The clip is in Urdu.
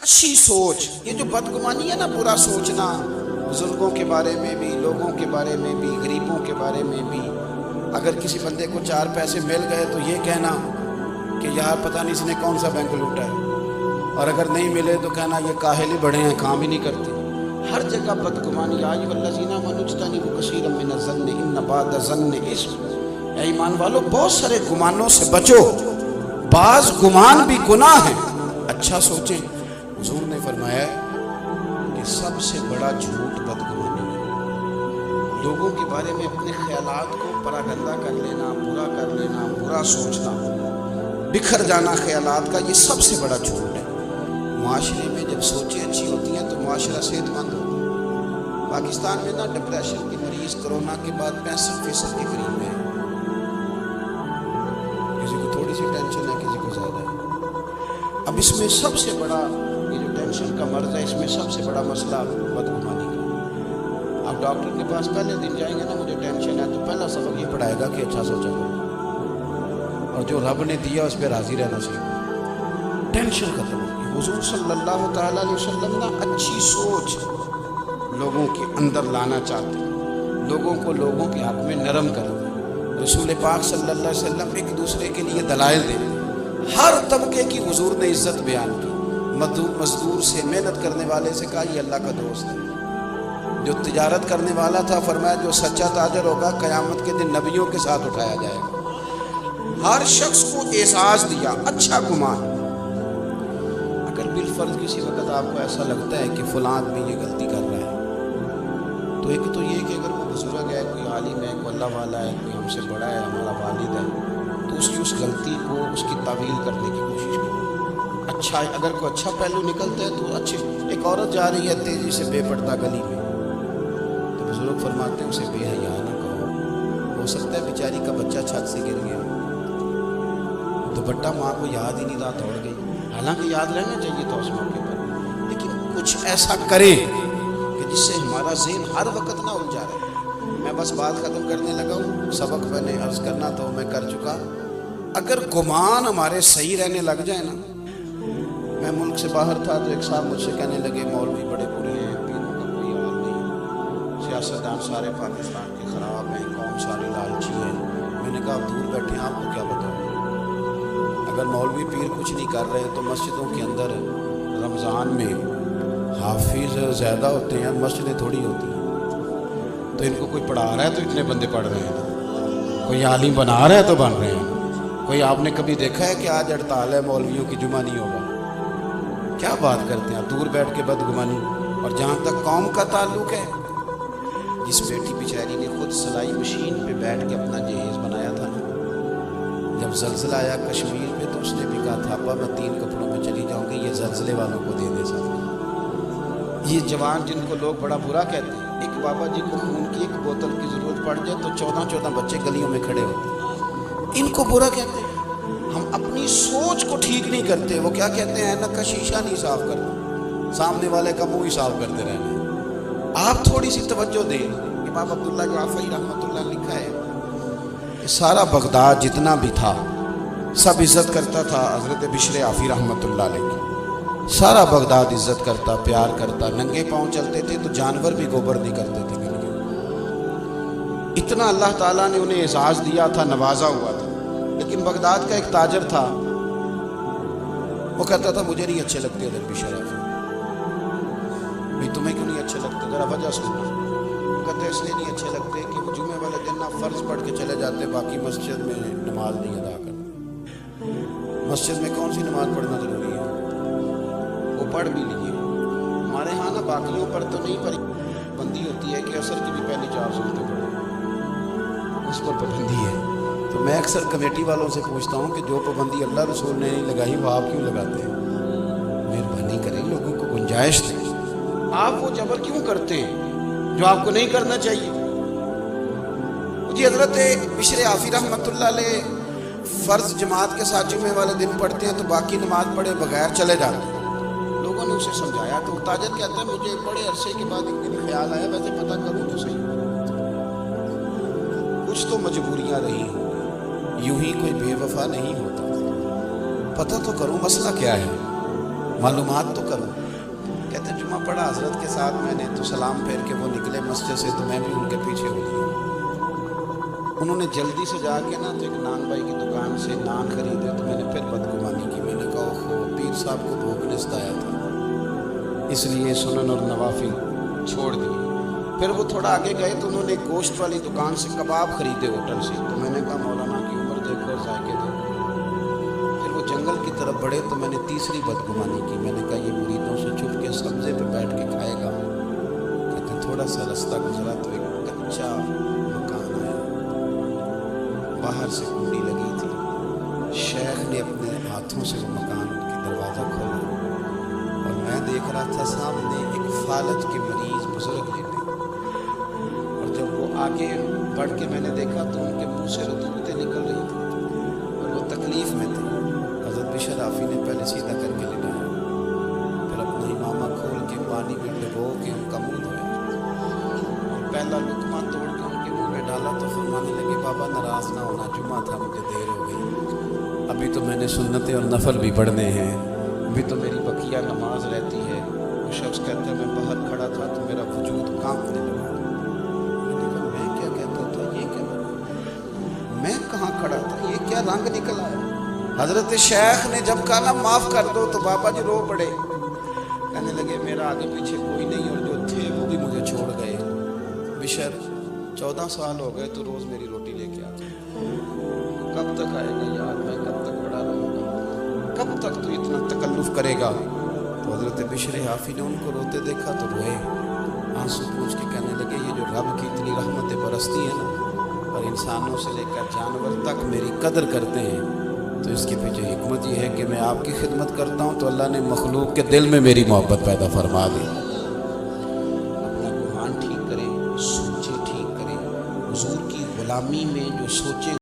اچھی سوچ، یہ جو بدگمانی ہے نا، برا سوچنا بزرگوں کے بارے میں بھی، لوگوں کے بارے میں بھی، غریبوں کے بارے میں بھی. اگر کسی بندے کو 4 پیسے مل گئے تو یہ کہنا کہ یار پتہ نہیں اس نے کون سا بینک لوٹا ہے، اور اگر نہیں ملے تو کہنا یہ کاہل ہی بڑے ہیں، کام ہی نہیں کرتے. ہر جگہ بدگمانی. یا ایھا الذین آمنوا اجتنبوا کثیرا من الظن ان بعض الظن اثم. اے ایمان والو، بہت سارے گمانوں سے بچو، بعض گمان بھی گناہ ہیں. اچھا سوچیں. حضور نے فرمایا کہ سب سے بڑا جھوٹ بدگمانی ہے. لوگوں کے بارے میں اپنے خیالات کو پراگندہ کر لینا، برا کر لینا، برا سوچنا، بکھر جانا خیالات کا، یہ سب سے بڑا جھوٹ ہے. معاشرے میں جب سوچیں اچھی ہوتی ہیں تو معاشرہ صحت مند ہوتا ہے. پاکستان میں نا ڈپریشن کے مریض کرونا کے بعد 65% کے قریب ہیں. کسی کو تھوڑی سی ٹینشن ہے، کسی کو زیادہ ہے. اب اس میں سب سے بڑا یہ جو ٹینشن کا مرض ہے، اس میں سب سے بڑا مسئلہ بدگمانی کا. آپ ڈاکٹر کے پاس پہلے دن جائیں گے نا، مجھے ٹینشن ہے، تو پہلا سبق یہ پڑھائے گا کہ اچھا سوچا کرو، اور جو رب نے دیا اس پہ راضی رہنا سیکھو. ٹینشن ختم ہوگی. حضور صلی اللہ تعالیٰ علیہ وسلم نا اچھی سوچ لوگوں کے اندر لانا چاہتے ہیں، لوگوں کو لوگوں کے حق میں نرم کرتے. رسول پاک صلی اللہ علیہ وسلم ایک دوسرے کے لیے دلائل دیتے. ہر طبقے کی حضور نے عزت بیان کی. مزدور سے، محنت کرنے والے سے کہا یہ اللہ کا دوست ہے. جو تجارت کرنے والا تھا فرمایا جو سچا تاجر ہوگا قیامت کے دن نبیوں کے ساتھ اٹھایا جائے گا. ہر شخص کو اعزاز دیا، اچھا گمان. اگر بالفرض کسی وقت آپ کو ایسا لگتا ہے کہ فلاں آدمی یہ غلطی کر رہا ہے، تو ایک تو یہ کہ اگر وہ بزرگ ہے، کوئی عالم ہے، کوئی اللہ والا ہے، کوئی ہم سے بڑا ہے، ہمارا والد ہے، تو اس کی اس غلطی کو، اس کی تعویل کرنے کی کوشش کریں. اچھا، اگر کوئی اچھا پہلو نکلتا ہے تو اچھے. ایک عورت جا رہی ہے تیزی سے بے پردہ گلی میں، تو بزرگ فرماتے ہیں اسے بے حیا نہ کہو، ہو سکتا ہے بیچاری کا بچہ چھت سے گر گیا، دوپٹہ ماں کو یاد ہی نہیں رہا، دوڑ گئی. حالانکہ یاد رہنا چاہیے تھا اس موقع پر، لیکن کچھ ایسا کریں کہ جس سے ہمارا ذہن ہر وقت نہ الجھا رہے. میں بس بات ختم کرنے لگا ہوں، سبق میں نے عرض کرنا تو میں کر چکا. اگر گمان ہمارے صحیح رہنے لگ جائے نا. میں ملک سے باہر تھا تو ایک صاحب مجھ سے کہنے لگے مولوی بڑے برے ہیں، پیروں کا کوئی حال نہیں، سیاستدان سارے پاکستان کے خراب ہیں، قوم ساری لالچی ہے. میں نے کہا دور بیٹھے آپ کو کیا بتاؤں. اگر مولوی پیر کچھ نہیں کر رہے تو مسجدوں کے اندر رمضان میں حافظ زیادہ ہوتے ہیں، مسجدیں تھوڑی ہوتی ہیں. تو ان کو کوئی پڑھا رہا ہے تو اتنے بندے پڑھ رہے ہیں، کوئی عالم بنا رہا ہے تو بن رہے ہیں. کوئی آپ نے کبھی دیکھا ہے کہ آج ہڑتال ہے مولویوں کی، جمعہ نہیں ہوگا؟ کیا بات کرتے ہیں آپ، دور بیٹھ کے بدگمانی. اور جہاں تک قوم کا تعلق ہے، جس بیٹی بیچاری نے خود سلائی مشین پہ بیٹھ کے اپنا جہیز بنایا تھا نا، جب زلزلہ آیا کشمیر میں تو اس نے بھی کہا تھا ابا میں 3 کپڑوں میں چلی جاؤں گی، یہ زلزلے والوں کو دے دے سب. یہ جوان جن کو لوگ بڑا برا کہتے ہیں، ایک بابا جی کو خون کی ایک بوتل کی ضرورت پڑ جائے تو 14 بچے گلیوں میں کھڑے ہوتے ہیں. ان کو برا کہتے ہیں. ہم اپنی سوچ کو ٹھیک نہیں کرتے. وہ کیا کہتے ہیں نا، کا شیشہ نہیں صاف کرنا، سامنے والے کا منہ ہی صاف کرتے رہنا. آپ تھوڑی سی توجہ دیں. امام عبداللہ جعفری رحمۃ اللہ لکھا ہے کہ سارا بغداد جتنا بھی تھا سب عزت کرتا تھا حضرت بشر عافی رحمۃ اللہ علیہ کی. سارا بغداد عزت کرتا، پیار کرتا. ننگے پاؤں چلتے تھے تو جانور بھی گوبر نہیں کرتے تھے. اتنا اللہ تعالیٰ نے انہیں اعزاز دیا تھا، نوازا ہوا تھا. لیکن بغداد کا ایک تاجر تھا، وہ کہتا تھا مجھے نہیں اچھے لگتے حضرت بشر عافی. بھائی تمہیں کیوں نہیں اچھے لگتے، ذرا وجہ سنو. کہتے اس لیے نہیں اچھے لگتے کہ وہ جمعے والے دن آپ فرض پڑھ کے چلے جاتے، باقی مسجد میں نماز نہیں ادا کرتے. مسجد میں کون سی نماز پڑھنا ضروری ہے، وہ پڑھ بھی لیجیے. ہمارے ہاں نا باقیوں پر تو نہیں، پر پابندی ہوتی ہے کہ عصر کی بھی پہلی 4 سنتیں پڑھیں، اس پر پابندی ہے. تو میں اکثر کمیٹی والوں سے پوچھتا ہوں کہ جو پابندی اللہ رسول نے نہیں لگائی وہ آپ کیوں لگاتے ہیں. مہربانی کریں، لوگوں کو گنجائش دیں. آپ وہ جبر کیوں کرتے ہیں جو آپ کو نہیں کرنا چاہیے. جی حضرت بشر عافی رحمۃ اللہ علیہ فرض جماعت کے ساتھ جمعے والے دن پڑھتے ہیں تو باقی نماز پڑھے بغیر چلے جاتے ہیں. لوگوں نے اسے سمجھایا تو تاجر کہتا ہے مجھے بڑے عرصے کے بعد ایک دن خیال آیا ویسے پتہ کروں تو صحیح، کچھ تو مجبوریاں رہی ہوں، یوں ہی کوئی بے وفا نہیں ہوتا. پتہ تو کروں مسئلہ کیا ہے. معلومات تو کروں. کہتے جمعہ پڑھا حضرت کے ساتھ میں نے تو سلام پھیر کے وہ نکلے مسجد سے تو میں بھی ان کے پیچھے ہو گیا. انہوں نے جلدی سے جا کے نا تو ایک نان بھائی کی دکان سے نان خریدے تو میں نے پھر بدگمانی کی. میں نے کہا اوہو پیر صاحب کو بھوک نے ستایا تھا اس لیے سنن اور نوافل چھوڑ دیے. پھر وہ تھوڑا آگے گئے تو انہوں نے گوشت والی دکان سے کباب خریدے ہوٹل سے. تو میں نے کہا مولانا کی عمر دیکھو ذائقے دیکھو. پھر وہ جنگل کی طرف بڑھے تو میں نے تیسری بدگمانی کی. میں نے کہا یہ مریدوں سے چھپ کے سبزے پہ بیٹھ کے کھائے گا. کہتے تھوڑا سا رستہ گزرا تو ایک کچا مکان آیا, باہر سے کنڈی لگی تھی. شیخ نے اپنے ہاتھوں سے وہ مکان کی دروازہ کھولا اور میں دیکھ رہا تھا سامنے ایک فالج کے مریض بزرگ لیٹے. اور جب وہ آگے بڑھ کے میں نے دیکھا تو ان کے منہ سے رطوبتیں نکل رہی تھیں اور وہ تکلیف میں تھے. حضرت بشر آفی نے پہلے سیدھا کر کے لٹایا, پھر اپنا امامہ کھول کے پانی میں ڈبو کے ان کا منہ دھویا اور پہلا لقمہ توڑ کے ان کے منہ میں ڈالا تو فرمانے لگے بابا ناراض نہ ہونا, جمعہ تھا مجھے دیر ہو گئی, ابھی تو میں نے سنتیں اور نفل بھی پڑھنے ہیں, ابھی تو میری بقیہ نماز رہتی ہے. وہ شخص کہتا ہے میں باہر کھڑا تھا تو میرا وجود کانپنے لگا. میں کیا کہتا تھا یہ کیا بنا, میں کہاں کھڑا تھا, یہ کیا رنگ نکل آیا. حضرت شیخ نے جب کہا نا معاف کر دو تو بابا جی رو پڑے. کہنے لگے میرا آگے پیچھے کوئی نہیں اور جو تھے وہ بھی مجھے چھوڑ گئے. بشر 14 سال ہو گئے تو روز میری روٹی لے کے آتا. کب تک آئے گا یار, میں کب تک بڑا رہوں گا, کب تک تو اتنا تکلف کرے گا. تو حضرت بشر حافی نے ان کو روتے دیکھا تو روئے, آنسو پوچھ کے کہنے لگے یہ جو رب کی اتنی رحمت برستی ہے نا اور انسانوں سے لے کر جانور تک میری قدر کرتے ہیں تو اس کے پیچھے حکمت یہ ہے کہ میں آپ کی خدمت کرتا ہوں تو اللہ نے مخلوق کے دل میں میری محبت پیدا فرما دی. اپنا گمان ٹھیک کریں, سوچیں ٹھیک کریں. حضور کی غلامی میں جو سوچیں